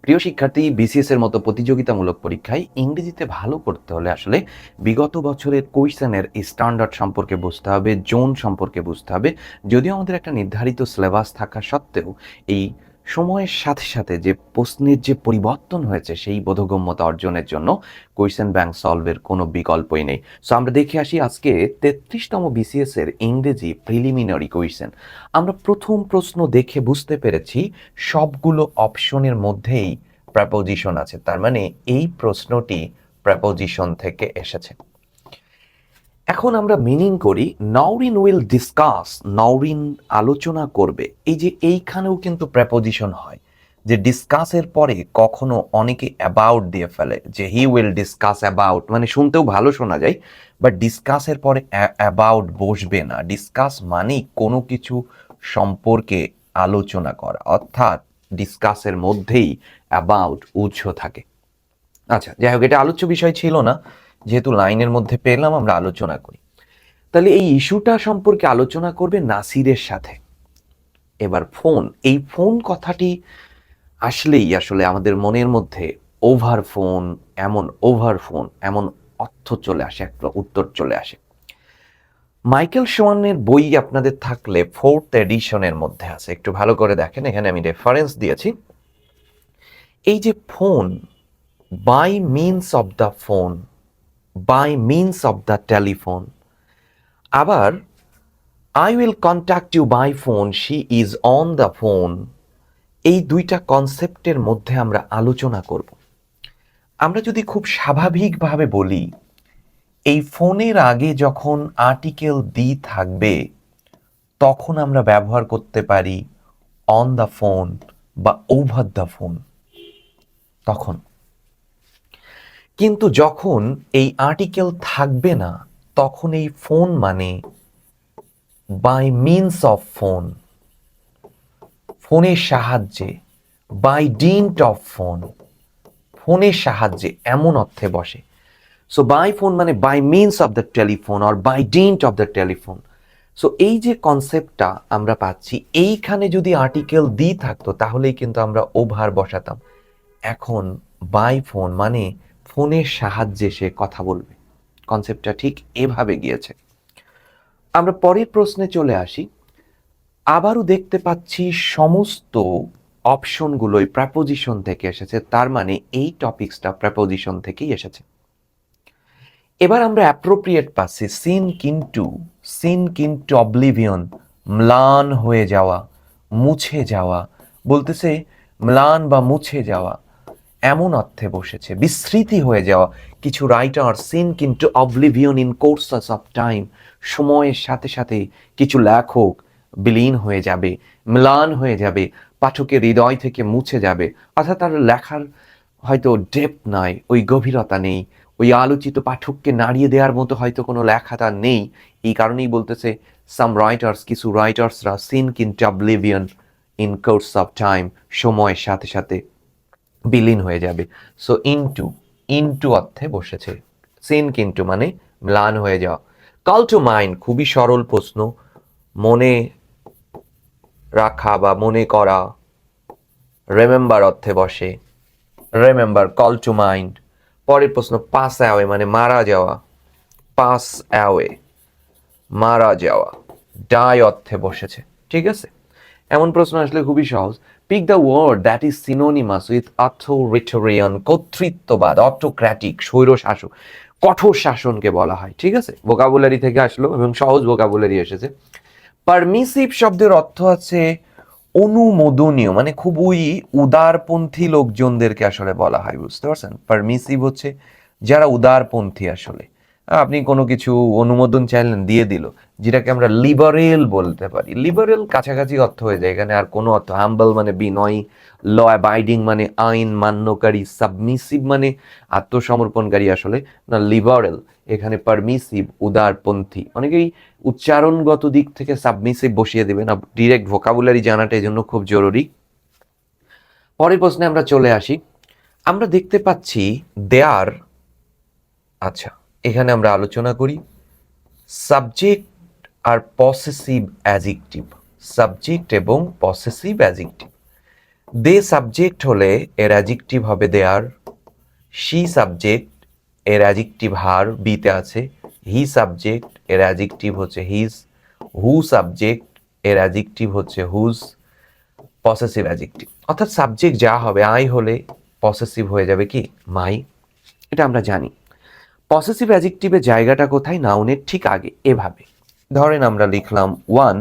প্রিয় শিক্ষার্থী, বিসিএস এর মতো প্রতিযোগিতামূলক পরীক্ষায় ইংরেজিতে ভালো করতে হলে আসলে বিগত বছরের কোয়েশ্চেনের স্ট্যান্ডার্ড সম্পর্কে বুঝতে হবে, জোন সম্পর্কে বুঝতে হবে। যদিও আমাদের একটা নির্ধারিত সিলেবাস থাকা সত্ত্বেও এই সময়ের সাথে সাথে যে প্রশ্নের যে পরিবর্তন হয়েছে সেই বোধগম্যতা অর্জনের জন্য কোয়েশ্চেন ব্যাংক সলভের কোনো বিকল্পই নেই। সো আমরা দেখে আসি আজকে 33তম বিসিএস এর ইংরেজি প্রিলিমিনারি কোয়েশ্চেন। আমরা প্রথম প্রশ্ন দেখে বুঝতে পেরেছি সবগুলো অপশনের মধ্যেই প্রেপোজিশন আছে, তার মানে এই প্রশ্নটি প্রেপোজিশন থেকে এসেছে। এখন আমরা মিনিং করি, নাউরিন উইল ডিসকাস, নাউরিন আলোচনা করবে। এই যে এইখানেও কিন্তু প্রেপোজিশন হয়, যে ডিসকাসের পরে কখনো অনেকে অ্যাবাউট দিয়ে ফেলে, যে হি উইল ডিসকাস অ্যাবাউট, মানে শুনতেও ভালো শোনা যায়, বাট ডিসকাসের পরে অ্যাবাউট বসবে না। ডিসকাস মানেই কোনো কিছু সম্পর্কে আলোচনা করা, অর্থাৎ ডিসকাসের মধ্যেই অ্যাবাউট উৎস থাকে। আচ্ছা, যাই হোক, এটা আলোচ্য বিষয় ছিল না, যেহেতু লাইনের মধ্যে পেলাম আমরা আলোচনা করি। তাহলে এই ইস্যুটা সম্পর্কে আলোচনা করবে নাসিরের সাথে। এবার ফোন, এই ফোন কথাটি আসলেই আসলে আমাদের মনের মধ্যে ওভার ফোন, এমন অর্থ চলে আসে, একটা উত্তর চলে আসে। মাইকেল শোয়ানের বই আপনাদের থাকলে 4th এডিশনের মধ্যে আছে, একটু ভালো করে দেখেন, এখানে আমি রেফারেন্স দিয়েছি। এই যে phone, by means of the phone, by means of the telephone, আবার I will contact you by phone, she is on the phone, এই দুইটা কনসেপ্টের মধ্যে আমরা আলোচনা করব। আমরা যদি খুব স্বাভাবিকভাবে বলি, এই ফোনের আগে যখন আর্টিকেল দি থাকবে তখন আমরা ব্যবহার করতে পারি অন দ্য ফোন বা ওভার দ্য ফোন, তখন। কিন্তু যখন এই আর্টিকেল থাকবে না তখন এই ফোন মানে বাই মিনস অফ ফোন, ফোনের সাহায্যে, বাই ডিন্ট অফ ফোন, ফোনের সাহায্যে, এমন অর্থে বসে। সো বাই ফোন মানে by means of the telephone or by dint of the telephone. So এই যে কনসেপ্টটা আমরা পাচ্ছি, এইখানে যদি আর্টিকেল দি থাকতো তাহলেই কিন্তু আমরা ওভার বসাতাম। এখন বাই ফোন মানে ফোনের সাহায্যে সে কথা বলবে, কনসেপ্টটা ঠিক এভাবে গিয়েছে। আমরা পরের প্রশ্নে চলে আসি। আবারও দেখতে পাচ্ছি সমস্ত অপশনগুলোই প্রেপোজিশন থেকে এসেছে, তার মানে এই টপিকসটা প্রেপোজিশন থেকেই এসেছে। এবার আমরা অ্যাপ্রোপ্রিয়েট পাচ্ছি সিন কিন্টু অবলিভিয়ন, ম্লান হয়ে যাওয়া, মুছে যাওয়া, বলতেছে ম্লান বা মুছে যাওয়া এমন অর্থে বসেছে, বিস্মৃতি হয়ে যাওয়া। কিছু writer sink into oblivion in courses of time, সময়ের সাথে সাথে কিছু লেখক বিলীন হয়ে যাবে, ম্লান হয়ে যাবে, পাঠকের হৃদয় থেকে মুছে যাবে, অর্থাৎ তার লেখার হয়তো ডেপথ নাই, ওই গভীরতা নেই, ওই আলোচিত পাঠককে নাড়িয়ে দেওয়ার মতো হয়তো কোনো লেখা তার নেই। এই কারণেই বলতেছে সাম রাইটার্স, কিছু রাইটার্সরা sink into oblivion in course of time, সময়ের সাথে সাথে বিলীন হয়ে যাবে। সো ইনটু অর্থে বসেছে, সিন কিন্টু মানে ম্লান হয়ে যাওয়া। কল টু মাইন্ড, খুবই সরল প্রশ্ন, মনে রাখা বা মনে করা, রিমেম্বার অর্থে বসে, রিমেম্বার, কল টু মাইন্ড। পরের প্রশ্ন পাস অ্যাওয়ে মানে মারা যাওয়া, পাস অ্যাওয়ে, মারা যাওয়া, ডাই অর্থে বসেছে। ঠিক আছে, এমন প্রশ্ন আসলে খুবই সহজ। Pick the word that is synonymous with authoritarian, কর্তৃত্ববাদ, অটোক্র্যাটিক, স্বৈর শাসক, কঠোর শাসনকে বলা হয়। ঠিক আছে, ভোকাবুলারি থেকে আসলো এবং সহজ ভোকাবুলারি এসেছে। পারমিসিভ শব্দের অর্থ আছে অনুমোদনীয়, মানে খুবই উদারপন্থী লোকজনদেরকে আসলে বলা হয়, বুঝতে পারছেন? পারমিসিভ হচ্ছে যারা উদারপন্থী। আসলে আপনি কোনো কিছু অনুমোদন চাইলেন, দিয়ে দিল, যেটাকে আমরা লিবারেল বলতে পারি। লিবারেল কাছাকাছি অর্থ হয়ে যায় এখানে, আর কোনো অর্থ। হাম্বল মানে বিনয়ী, ল অ্যাবাইডিং মানে আইন মান্যকারী, সাবমিসিভ মানে আত্মসমর্পণকারী, আসলে না লিবারেল এখানে পারমিসিভ, উদারপন্থী। অনেকেই উচ্চারণগত দিক থেকে সাবমিসিভ বসিয়ে দেবে না, ডিরেক্ট ভোকাবুলারি জানাটা এই জন্য খুব জরুরি। পরের প্রশ্নে আমরা চলে আসি। আমরা দেখতে পাচ্ছি দেয়ার, আচ্ছা এখানে আমরা আলোচনা করি সাবজেক্ট আর পসেসিভ অ্যাডজেক্টিভ, সাবজেক্ট এবং পসেসিভ অ্যাডজেক্টিভ। দে সাবজেক্ট হলে এর অ্যাডজেক্টিভ হবে দেয়ার, শি সাবজেক্ট এর অ্যাডজেক্টিভ হার বিতে আছে, হি সাবজেক্ট এর অ্যাডজেক্টিভ হচ্ছে হিজ, হু সাবজেক্ট এর অ্যাডজেক্টিভ হচ্ছে হুজ, পসেসিভ অ্যাডজেক্টিভ। অর্থাৎ সাবজেক্ট যা হবে আই হলে পসেসিভ হয়ে যাবে কি মাই, এটা আমরা জানি। পসেসিভ অ্যাডজেক্টিভের জায়গাটা কোথায়? নাউনের ঠিক আগে। এভাবে ধরেন আমরা লিখলাম ওয়ান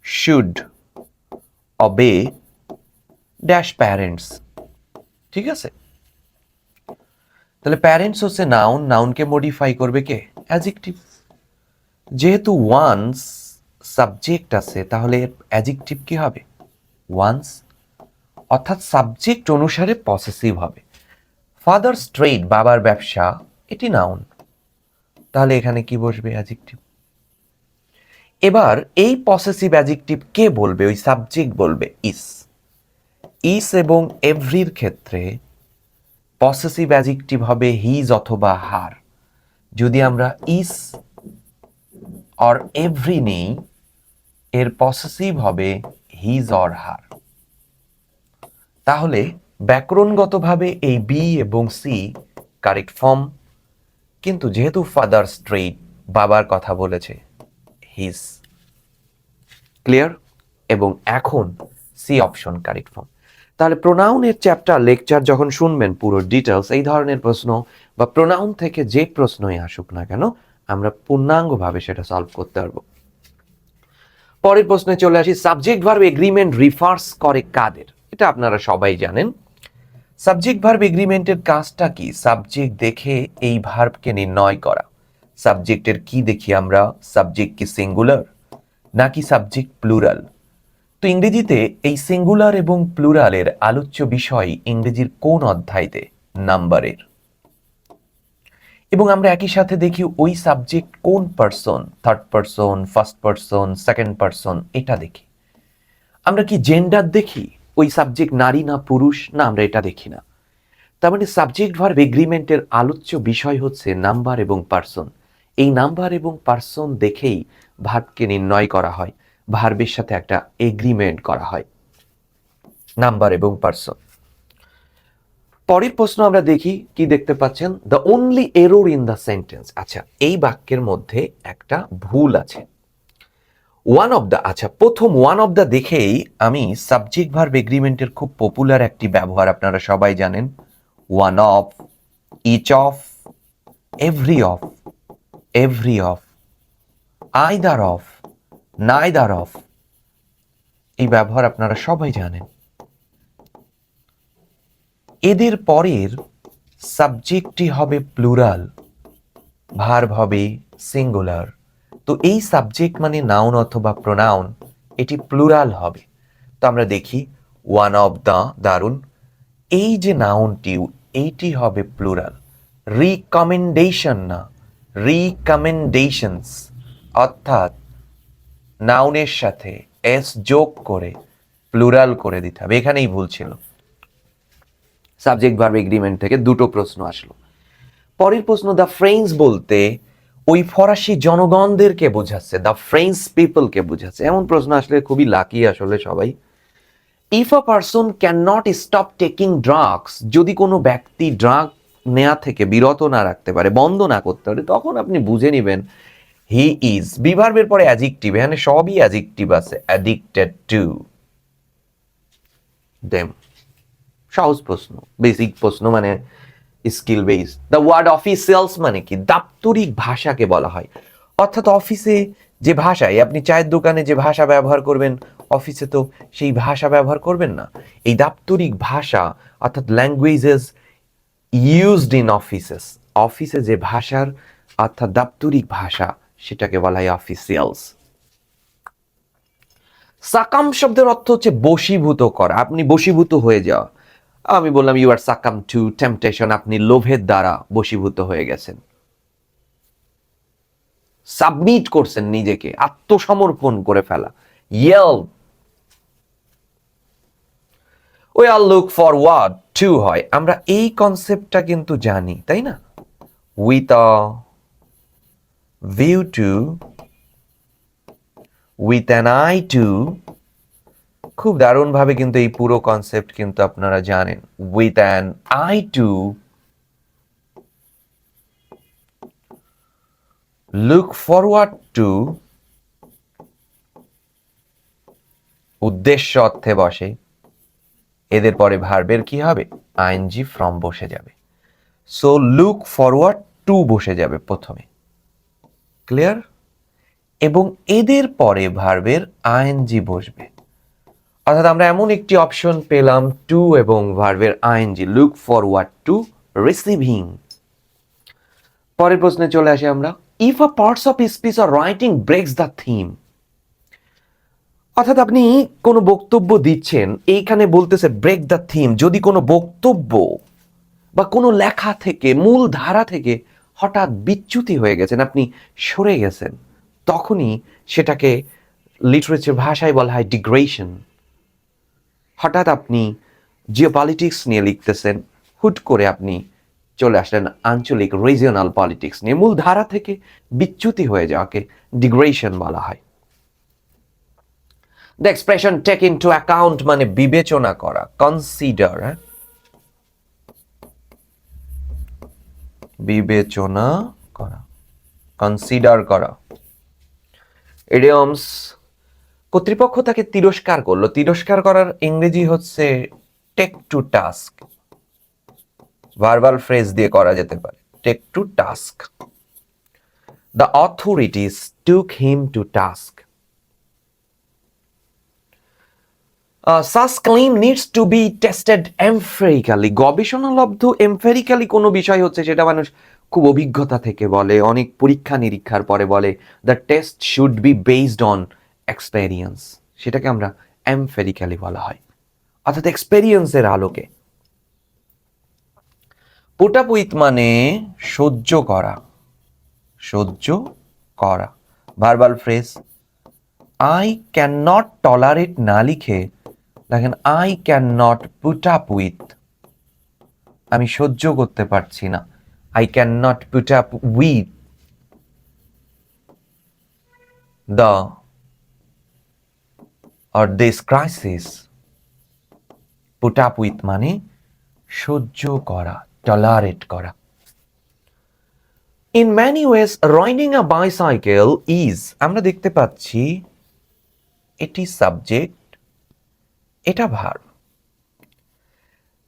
শুড অবে ড্যাশ প্যারেন্টস, ঠিক আছে? তাহলে প্যারেন্টস হচ্ছে নাউন, নাউনকে মডিফাই করবে কে? অ্যাডজেক্টিভ। যেহেতু ওয়ান্স সাবজেক্ট আছে তাহলে অ্যাডজেক্টিভ কি হবে? ওয়ান্স, অর্থাৎ সাবজেক্ট অনুসারে পসেসিভ হবে। ফাদার স্ট্রেট বাবার ব্যবসা, এটি নাউন, তাহলে এখানে কি বসবে? অ্যাডজেক্টিভ। এবার এই পসেসিভ অ্যাডজেক্টিভ কে বলবে? ওই সাবজেক্ট বলবে ইস। ইস এবং এভরির ক্ষেত্রে পসেসিভ অ্যাডজেক্টিভ হবে হিজ অথবা হার। যদি আমরা ইস অর এভরি নেই, এর পসেসিভ হবে হিজ অর হার। তাহলে ব্যাকরণগতভাবে এই বি এবং সি কারেক্ট ফর্ম, কিন্তু যেহেতু ফাদার স্ট্রেট বাবার কথা বলেছে, হিজ। ক্লিয়ার? এবং এখন সি অপশন কারেক্ট ফর্ম। তাহলে প্রোনাউনের চ্যাপ্টার লেকচার যখন শুনবেন পুরো ডিটেলস, এই ধরনের প্রশ্ন বা প্রোনাউন থেকে যে প্রশ্নই আসুক না কেন আমরা পূর্ণাঙ্গভাবে সেটা সলভ করতে পারবো। পরের প্রশ্নে চলে আসি, সাবজেক্ট ভার্ব এগ্রিমেন্ট রিফার্স করে কাদের? এটা আপনারা সবাই জানেন। সাবজেক্ট ভার্ব এগ্রিমেন্টের কাজটা কি? সাবজেক্ট দেখে এই ভার্বকে নির্ণয় করা। সাবজেক্টের কি দেখি আমরা? সাবজেক্ট কি সিঙ্গুলার নাকি সাবজেক্ট প্লুরাল? তো ইংরেজিতে এই সিঙ্গুলার এবং প্লুরালের আলোচ্য বিষয় ইংরেজির কোন অধ্যায়তে? নাম্বারের। এবং আমরা একই সাথে দেখি ওই সাবজেক্ট কোন person, third person, first person, second person, এটা দেখি। আমরা কি জেন্ডার দেখি? ওই সাবজেক্ট নারী না পুরুষ? না, আমরা এটা দেখি না। তার মানে সাবজেক্ট ভার্ব এগ্রিমেন্টের আলোচ্য বিষয় হচ্ছে নাম্বার এবং পারসন। এই নাম্বার এবং পারসন দেখেই ভার্বকে নির্ণয় করা হয়, ভার্বের সাথে একটা এগ্রিমেন্ট করা হয়, নাম্বার এবং পারসন। পরের প্রশ্ন আমরা দেখি, কি দেখতে পাচ্ছেন? The only error in the sentence. আচ্ছা, এই বাক্যের মধ্যে একটা ভুল আছে। ওয়ান অফ দ্য, আচ্ছা প্রথম ওয়ান অফ দ্য দেখেই আমি সাবজেক্ট ভার্ব এগ্রিমেন্টের খুব পপুলার একটি ব্যবহার আপনারা সবাই জানেন, one of, each of, every of, every of, either of, neither of, এই ব্যবহার আপনারা সবাই জানেন। এদের পরের সাবজেক্টটি হবে প্লুরাল, ভার্ব হবে সিঙ্গুলার। তো এই সাবজেক্ট মানে নাউন অথবা প্রোনাউন, এটি প্লুরাল হবে। তো আমরা দেখি ওয়ান অফ দ্য, দারুন। এই যে নাউনটি, এইটি হবে প্লুরাল। রিকমেন্ডেশন না, রিকমেন্ডেশনস, অর্থাৎ নাউনের সাথে এস যোগ করে প্লুরাল করে দিতে হবে। এখানেই ভুল ছিল। সাবজেক্ট ভার্ব এগ্রিমেন্ট থেকে দুটো প্রশ্ন আসলো। পরের প্রশ্ন, দ্য ফ্রেঞ্চ বলতে ওই ফরাসি জনগণদেরকে বোঝাচ্ছে, দ্য ফ্রেঞ্চ পিপলকে বোঝাচ্ছে। এমন প্রশ্ন আসলে খুবই লাকি আসলে সবাই। If a person can not stop taking drugs, যদি কোনো ব্যক্তি ড্রাগ নেওয়া থেকে বিরত না রাখতে পারে, বন্ধ না করতে পারে, তখন আপনি বুঝে নেবেন হি ইজ। বিভার্বের পরে অ্যাডজেক্টিভ, এখানে সবই অ্যাডজেক্টিভ আছে, অ্যাডিক্টেড টু দেম। সহজ প্রশ্ন, বেসিক প্রশ্ন, মানে skill base. The word officials মানে কি? দাপ্তরিক ভাষাকে বলা হয়। অর্থাৎ অফিসে যে ভাষায় আপনি চায়ের দোকানে যে ভাষা ব্যবহার করবেন, অফিসে তো সেই ভাষা ব্যবহার করবেন না। এই দাপ্তরিক ভাষা অর্থাৎ ল্যাঙ্গুয়েজেস ইউজড ইন অফিসেস, অফিসে যে ভাষার অর্থাৎ দাপ্তরিক ভাষা, সেটাকে বলা হয় অফিসিয়ালস। সাকাম শব্দের অর্থ হচ্ছে বশীভূত করা, আপনি বশীভূত হয়ে যাওয়া। আমি বললাম you are succumb to temptation, আপনি লোভের দ্বারা বশীভূত হয়ে গেছেন, সাবমিট করছেন নিজেকে, আত্মসমর্পণ করে ফেলা। Yell, we are look forward to হয়, আমরা এই কনসেপ্টটা কিন্তু জানি, তাই না? With a view to, with an eye to, খুব দারুণভাবে কিন্তু এই পুরো কনসেপ্ট কিন্তু আপনারা জানেন। With an eye to look forward to, উদ্দেশ্য অর্থে বসে, এদের পরে ভার্বের কি হবে? আইএনজি ফ্রম বসে যাবে। সো লুক ফরওয়ার্ড টু বসে যাবে প্রথমে, ক্লিয়ার? এবং এদের পরে ভার্বের আইএনজি বসবে। অর্থাৎ আমরা এমন একটি অপশন পেলাম, টু এবং ভার্বের ING, look forward to receiving. পরের প্রশ্নে চলে আসি আমরা। If a parts of speech or writing breaks the theme, অর্থাৎ আপনি কোনো বক্তব্য দিচ্ছেন, এইখানে বলতেছে ব্রেক দ্য থিম, যদি কোনো বক্তব্য বা কোনো লেখা থেকে, মূল ধারা থেকে হঠাৎ বিচ্যুতি হয়ে গেছেন, আপনি সরে গেছেন, তখনই সেটাকে লিটারেচার ভাষায় বলা হয় ডিগ্রেশন। হঠাৎ আপনি জিওপলিটিক্স নিয়ে লিখতেছেন, হুট করে আপনি চলে আসলেন আঞ্চলিক রিজিওনাল পলিটিক্স নিয়ে, মূল ধারা থেকে বিচ্যুতি হয়ে যাওয়াকে ডিগ্রেশন বলা হয়। The expression take into account মানে বিবেচনা করা, কনসিডার, বিবেচনা করা, কনসিডার করা। ইডিয়মস, কর্তৃপক্ষ তাকে তিরস্কার করলো, তিরস্কার করার ইংরেজি হচ্ছে take to task. Verbal phrase দিয়ে করা যেতে পারে, take to task. The authorities took him to task. such claim needs to be tested empirically, গবেষণালব্ধ এমফেরিক্যালি কোনো বিষয় হচ্ছে সেটা মানুষ খুব অভিজ্ঞতা থেকে বলে, অনেক পরীক্ষা নিরীক্ষার পরে বলে। The test should be based on experience, সেটাকে আমরা এমফেরিক্যালি বলা হয়, অর্থাৎ এক্সপেরিয়েন্সের আলোকে। পুট আপ উইথ মানে সহ্য করা, সহ্য করা। Verbal phrase I can not tolerate না লিখে দেখেন I can not put up with, আমি সহ্য করতে পারছি না, I can not put up with the or this crisis. Put up with মানে সহ্য করা, টলারেট করা। In many ways riding a bicycle is, আমরা দেখতে পাচ্ছি এটি সাবজেক্ট, এটা ভার্ব।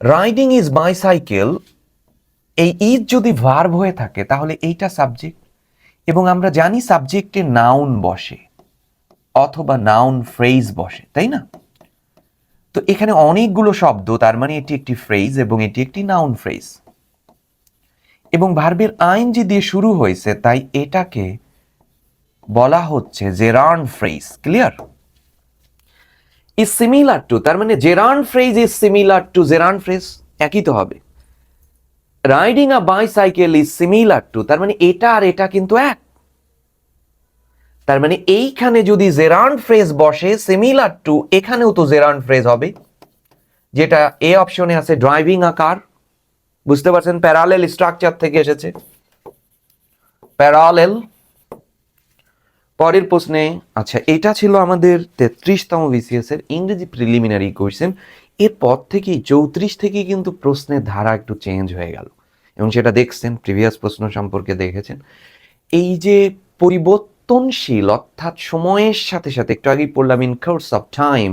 রাইডিং ইজ বাইসাইকেল, এই ইজ যদি ভার্ব হয়ে থাকে তাহলে এইটা সাবজেক্ট, এবং আমরা জানি সাবজেক্টে নাউন বসে অথবা নাউন ফ্রেজ বসে, তাই না? তো এখানে অনেকগুলো শব্দ, তার মানে এটি একটি ফ্রেজ এবং এটি একটি নাউন ফ্রেজ, এবং ভার্বের আইএনজি দিয়ে শুরু হয়েছে, তাই এটাকে বলা হচ্ছে gerund phrase. Clear? Is similar to, তার মানে gerund phrase is similar to gerund phrase, একই তো হবে। Riding a bicycle is similar to, তার মানে এটা আর এটা কিন্তু এক। তার মানে এইখানে যদি জেরান্ড ফ্রেজ বসে সিমিলার টু, এখানেও তো জেরান্ড ফ্রেজ হবে, যেটা এ অপশনে আছে ড্রাইভিং আ কার। বুঝতে পারছেন প্যারালেল স্ট্রাকচার থেকে এসেছে, প্যারালেল। পরের প্রশ্নে, আচ্ছা এটা ছিল আমাদের 33তম বিসিএস এর ইংরেজি প্রিলিমিনারি কোয়েশ্চেন। এরপর থেকেই 34 থেকে কিন্তু প্রশ্নের ধারা একটু চেঞ্জ হয়ে গেল, এবং সেটা দেখছেন, প্রিভিয়াস প্রশ্ন সম্পর্কে দেখেছেন। এই যে পরিবর্তনশীল, অর্থাৎ সময়ের সাথে সাথে, একটু আগেই পড়লাম in course of time,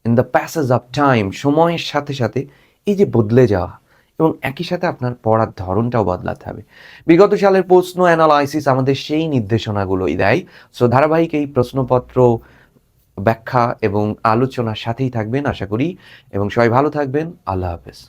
in the passage of time, সময়ের সাথে সাথে এই যে বদলে যাওয়া, এবং একই সাথে আপনার পড়ার ধরনটাও বদলাতে হবে। বিগত সালের প্রশ্ন অ্যানালাইসিস আমাদের সেই নির্দেশনাগুলোই দেয়। সো ধারাবাহিক এই প্রশ্নপত্র ব্যাখ্যা এবং আলোচনার সাথেই থাকবেন আশা করি, এবং সবাই ভালো থাকবেন। আল্লাহ হাফেজ।